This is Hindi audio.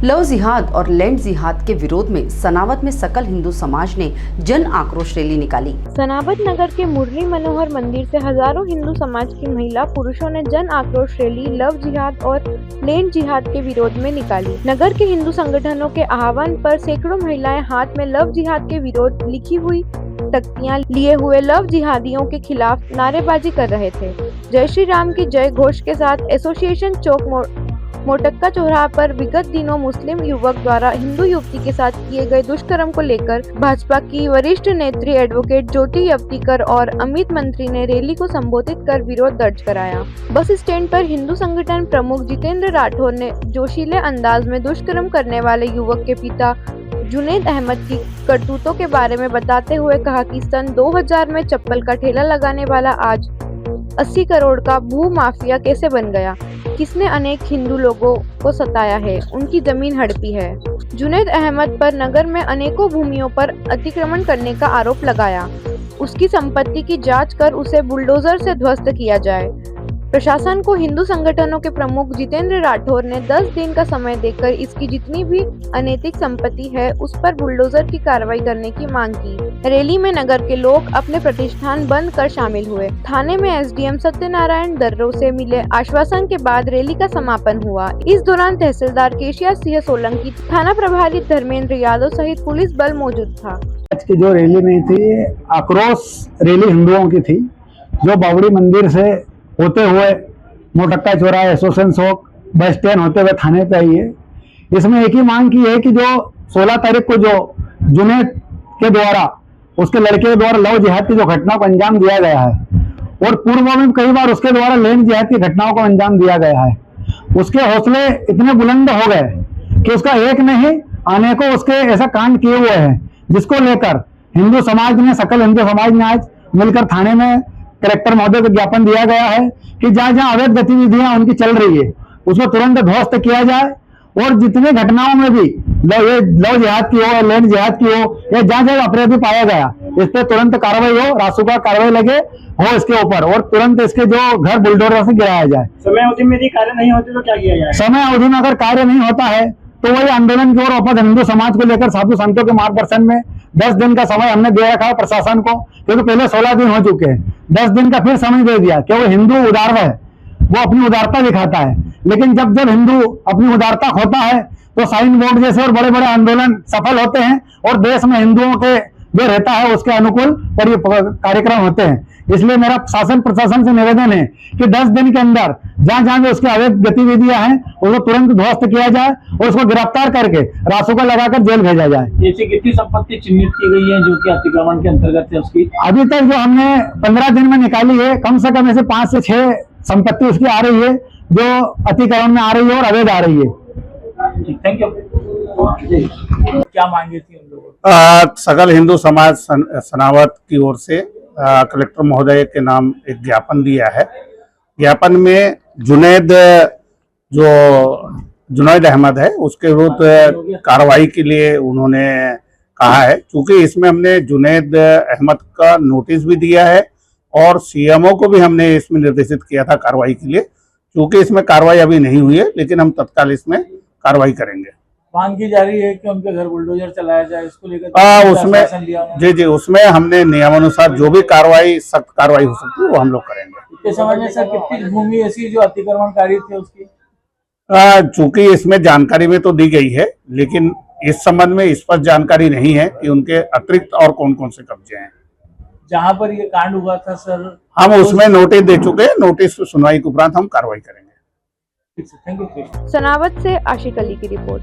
लव जिहाद और लैंड जिहाद के विरोध में सनावद में सकल हिंदू समाज ने जन आक्रोश रैली निकाली। सनावद नगर के मुरली मनोहर मंदिर से हजारों हिंदू समाज की महिला पुरुषों ने जन आक्रोश रैली लव जिहाद और लैंड जिहाद के विरोध में निकाली। नगर के हिंदू संगठनों के आह्वान पर सैकड़ों महिलाएं हाथ में लव जिहाद के विरोध लिखी हुई तख्तियां लिए हुए लव जिहादियों के खिलाफ नारेबाजी कर रहे थे। जय श्री राम की जय घोष के साथ एसोसिएशन चौक मोटक्का चौराहा पर विगत दिनों मुस्लिम युवक द्वारा हिंदू युवती के साथ किए गए दुष्कर्म को लेकर भाजपा की वरिष्ठ नेत्री एडवोकेट ज्योति यवतीकर और अमित मंत्री ने रैली को संबोधित कर विरोध दर्ज कराया। बस स्टैंड पर हिंदू संगठन प्रमुख जितेंद्र राठौर ने जोशीले अंदाज में दुष्कर्म करने वाले युवक के पिता जुनैद अहमद की करतूतों के बारे में बताते हुए कहा कि सन 2000 में चप्पल का ठेला लगाने वाला आज 80 करोड़ का भू माफिया कैसे बन गया, किसने अनेक हिंदू लोगों को सताया है, उनकी जमीन हड़पी है। जुनैद अहमद पर नगर में अनेकों भूमियों पर अतिक्रमण करने का आरोप लगाया। उसकी संपत्ति की जांच कर उसे बुलडोजर से ध्वस्त किया जाए। प्रशासन को हिंदू संगठनों के प्रमुख जितेंद्र राठौर ने 10 दिन का समय देकर इसकी जितनी भी अनैतिक संपत्ति है उस पर बुलडोजर की कार्रवाई करने की मांग की। रैली में नगर के लोग अपने प्रतिष्ठान बंद कर शामिल हुए। थाने में एसडीएम सत्यनारायण दर्रो से मिले आश्वासन के बाद रैली का समापन हुआ। इस दौरान तहसीलदार केशिया सिंह सोलंकी, थाना प्रभारी धर्मेंद्र यादव सहित पुलिस बल मौजूद था। आज की जो रैली में थी, आक्रोश रैली हिंदुओं की थी, जो बावड़ी मंदिर से होते हुए मोटक्का चौराहा, एसोसिएशन चौक, बस स्टैंड होते हुए थाने पे आई है। इसमें एक ही मांग की है कि जो 16 तारीख को जो जुनैद के द्वारा, उसके लड़के के द्वारा लव जिहाद की जो घटना को अंजाम दिया गया है और पूर्व में कई बार उसके द्वारा लैंड जिहाद की घटनाओं को अंजाम दिया गया है, उसके हौसले इतने बुलंद हो गए कि उसका एक नहीं अनेकों उसके ऐसा कांड किए हुए हैं, जिसको लेकर हिंदू समाज ने, सकल हिंदू समाज ने आज मिलकर थाने में कलेक्टर महोदय को ज्ञापन दिया गया है कि जहां जहां अवैध गतिविधियां उनकी चल रही है उसको तुरंत ध्वस्त किया जाए और जितनी घटनाओं में भी लव जिहाद की हो, लैंड जिहाद की हो, या जहां जहां अपराधी पाया गया इस पर तुरंत कार्रवाई हो, रासुका कार्रवाई लगे हो इसके ऊपर और तुरंत इसके जो घर बुलडोजर से गिराया जाए। समय अवधि में यदि कार्य नहीं होते तो क्या किया जाए? समय अवधि में अगर कार्य नहीं होता है तो वही आंदोलन की ओर वापस हिंदू समाज को लेकर साधु संतों के मार्गदर्शन में 10 दिन का समय हमने दे रखा है प्रशासन को, क्योंकि पहले 16 दिन हो चुके हैं। 10 दिन का फिर समय दे दिया कि वो हिंदू उदार है, वो अपनी उदारता दिखाता है, लेकिन जब जब हिंदू अपनी उदारता खोता है तो साइन बोर्ड जैसे और बड़े बड़े आंदोलन सफल होते हैं और देश में हिंदुओं के जो रहता है उसके अनुकूल कार्यक्रम होते हैं। इसलिए मेरा शासन प्रशासन से निवेदन है कि 10 दिन के अंदर जहां जहां भी उसकी अवैध गतिविधियां हैं उसको तुरंत ध्वस्त किया जाए और उसको गिरफ्तार करके रासुका लगाकर जेल भेजा जाए। ऐसी कितनी संपत्ति चिन्हित की गई है जो कि अतिक्रमण के अंतर्गत है उसकी? अभी तक जो हमने 15 दिन में निकाली है, कम से कम ऐसे 5 से 6 संपत्ति उसकी आ रही है जो अतिक्रमण में आ रही है और अवैध आ रही है। Thank you. क्या मांगे थी उन लोगों? सकल हिंदू समाज सनावद की ओर से कलेक्टर महोदय के नाम एक ज्ञापन दिया है। ज्ञापन में जुनैद अहमद है उसके विरुद्ध कार्रवाई के लिए उन्होंने कहा है। क्योंकि इसमें हमने जुनैद अहमद का नोटिस भी दिया है और सीएमओ को भी हमने इसमें निर्देशित किया था कार्रवाई के लिए। क्योंकि इसमें कार्रवाई अभी नहीं हुई है, लेकिन हम तत्काल इसमें कार्रवाई करेंगे। मांग की जा रही है कि उनके घर बुलडोजर चलाया जाए, इसको लेकर उसमें जी उसमें हमने नियमानुसार जो भी कार्रवाई, सख्त कार्रवाई हो सकती है वो हम लोग करेंगे। इस समझ में सर कितनी भूमि ऐसी जो अतिक्रमणकारी थे उसकी? चूंकि इसमें जानकारी में तो दी गई है, लेकिन इस संबंध में स्पष्ट जानकारी नहीं है कि उनके अतिरिक्त और कौन कौन से कब्जे हैं। जहां पर ये कांड हुआ था सर, हम उसमें नोटिस दे चुके हैं। नोटिस सुनवाई के उपरांत हम कार्रवाई करेंगे। Thank you. सनावद से आशिक अली की रिपोर्ट।